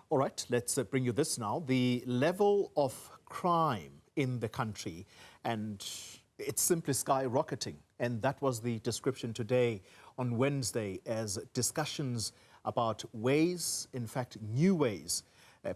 All right, let's bring you this now. The level of crime in the country, and it's simply skyrocketing. And that was the description today on Wednesday as discussions about ways, in fact, new ways,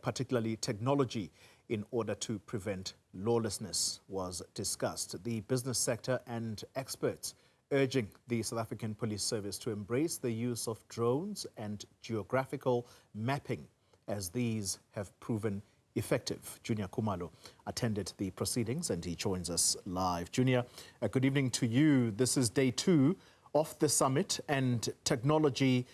particularly technology, in order to prevent lawlessness was discussed. The business sector and experts urging the South African Police Service to embrace the use of drones and geographical mapping, as these have proven effective. Juniour Khumalo attended the proceedings and he joins us live. Juniour, good evening to you. This is day 2 of the summit and technology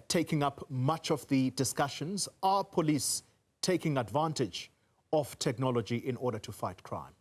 taking up much of the discussions. Are police taking advantage of technology in order to fight crime?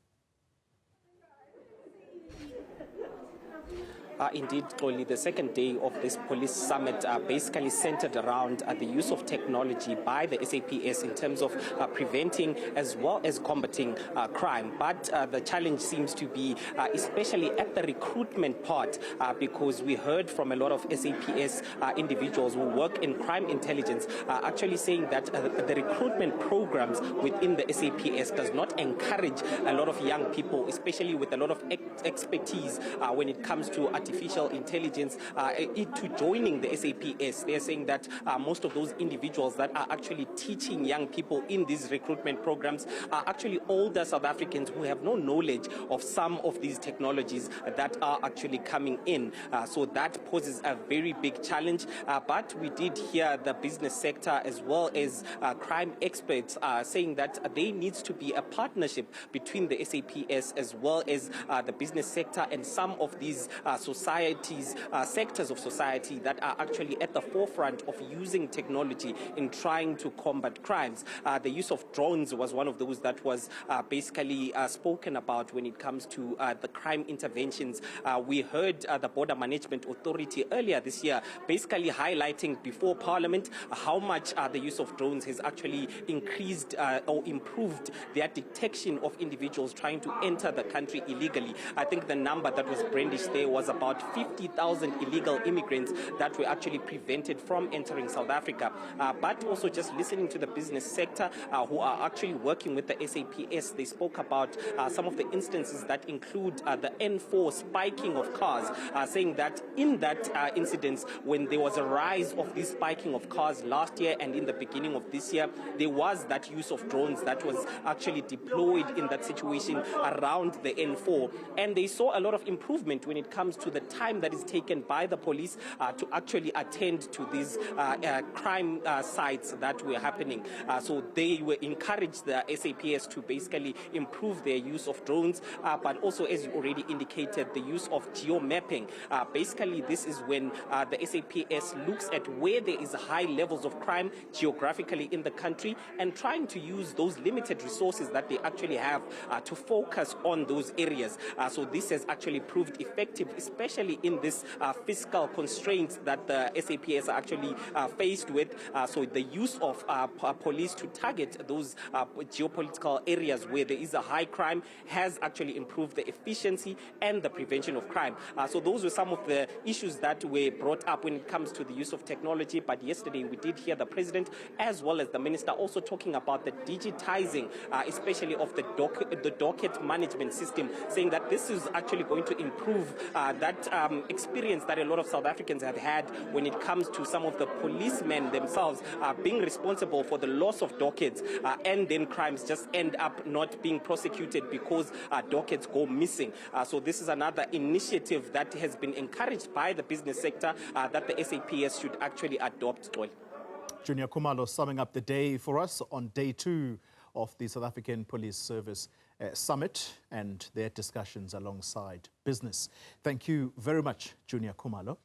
Indeed, Xoli, the second day of this police summit basically centered around the use of technology by the SAPS in terms of preventing as well as combating crime. But the challenge seems to be especially at the recruitment part, because we heard from a lot of SAPS individuals who work in crime intelligence actually saying that the recruitment programs within the SAPS does not encourage a lot of young people, especially with a lot of expertise when it comes to artificial intelligence, to joining the SAPS. They're saying that most of those individuals that are actually teaching young people in these recruitment programs are actually older South Africans who have no knowledge of some of these technologies that are actually coming in. So that poses a very big challenge. But we did hear the business sector as well as crime experts saying that there needs to be a partnership between the SAPS as well as the business sector and some of these societies, sectors of society that are actually at the forefront of using technology in trying to combat crimes. The use of drones was one of those that was basically spoken about when it comes to the crime interventions. We heard the Border Management Authority earlier this year basically highlighting before Parliament how much the use of drones has actually increased or improved their detection of individuals trying to enter the country illegally. I think the number that was brandished there was about 50,000 illegal immigrants that were actually prevented from entering South Africa. But also just listening to the business sector who are actually working with the SAPS, they spoke about some of the instances that include the N4 spiking of cars, saying that in that incident, when there was a rise of this spiking of cars last year and in the beginning of this year, there was that use of drones that was actually deployed in that situation around the N4. And they saw a lot of improvement when it comes to the time that is taken by the police to actually attend to these crime sites that were happening. So they were encouraged, the SAPS, to basically improve their use of drones, but also, as you already indicated, the use of geo-mapping. Basically, this is when the SAPS looks at where there is high levels of crime geographically in the country and trying to use those limited resources that they actually have to focus on those areas. So this has actually proved effective, especially in this fiscal constraints that the SAPS are actually faced with. So the use of police to target those geopolitical areas where there is a high crime has actually improved the efficiency and the prevention of crime. So those were some of the issues that were brought up when it comes to the use of technology. But yesterday we did hear the President as well as the Minister also talking about the digitizing, especially of the docket management system, saying that this is actually going to improve that experience that a lot of South Africans have had when it comes to some of the policemen themselves being responsible for the loss of dockets, and then crimes just end up not being prosecuted because dockets go missing. So this is another initiative that has been encouraged by the business sector that the SAPS should actually adopt. Juniour Khumalo summing up the day for us on day 2 of the South African Police Service Summit and their discussions alongside business. Thank you very much, Juniour Khumalo.